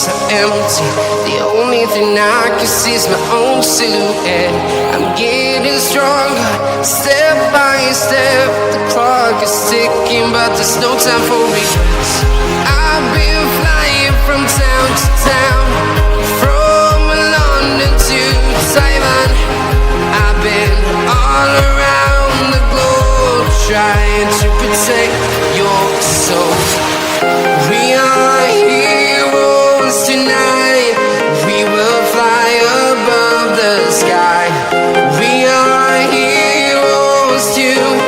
are empty. The only thing I can see is my own silhouette. I'm getting stronger, step by step. The clock is ticking, but there's no time for regrets. I've been flying from town to town, from London to Taiwan. I've been all around the globe, trying to protect your soul. We are heroes tonight. We will fly above the sky. We are heroes tonight.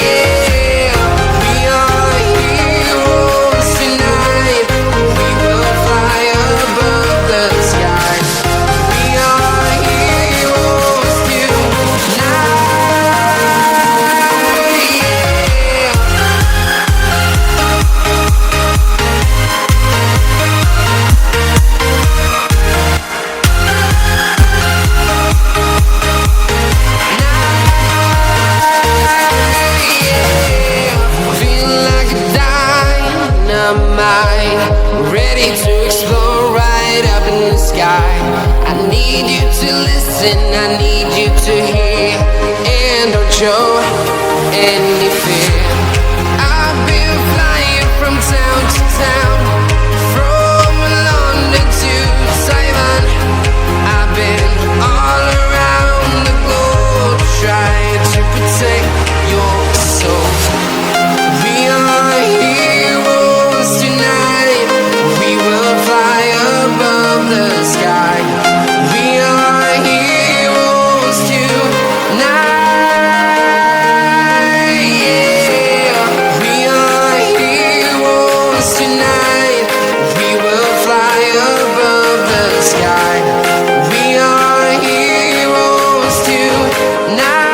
Yeah. We are heroes tonight. We will fly above the sky. We are heroes tonight. Ready to explore right up in the sky. I need you to listen, I need you to hear, and don't show any fear. I've been flying from town to town, from London to Taiwan. I've been all around the globe, trying to protect your soul. We are heroes tonight. We will fly above the sky. We are heroes tonight. Yeah. We are heroes tonight. We will fly above the sky. We are heroes tonight.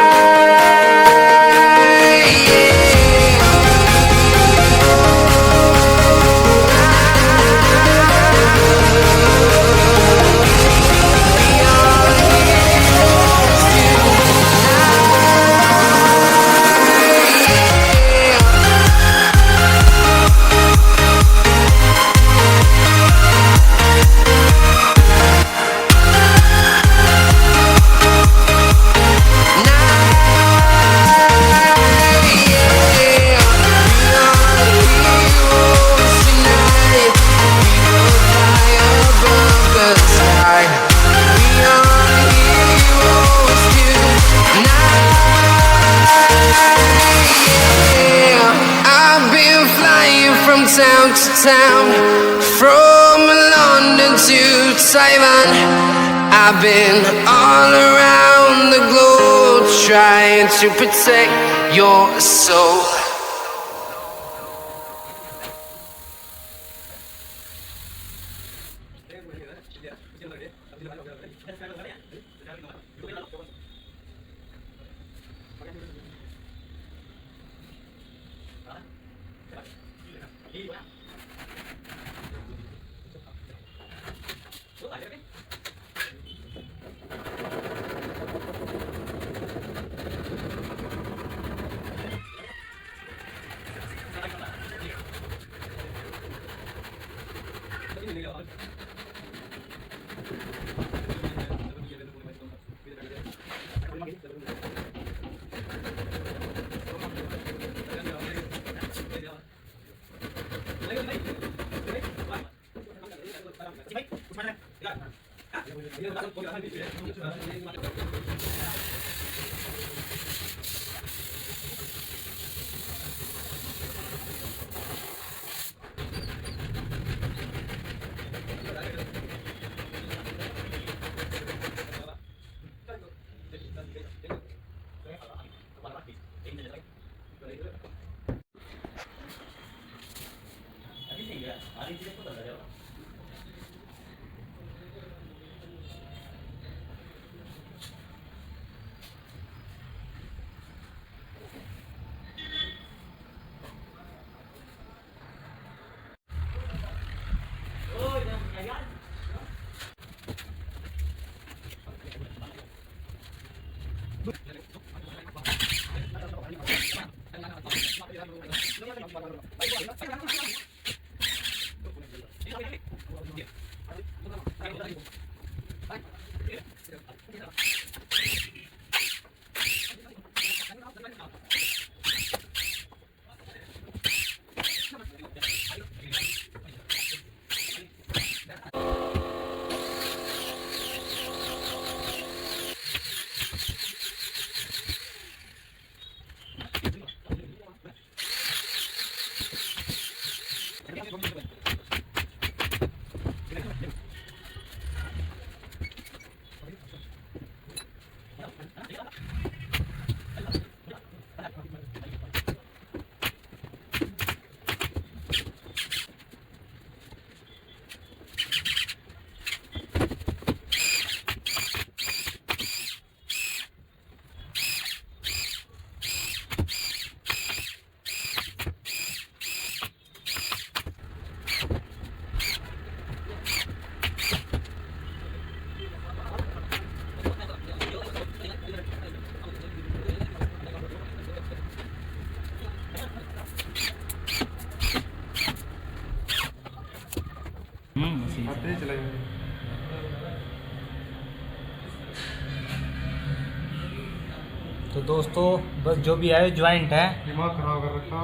Town to town, from London to Taiwan. I've been all around the globe, trying to protect your soul. तो दोस्तों बस जो भी आए joint है, दिमाग खराब कर रखा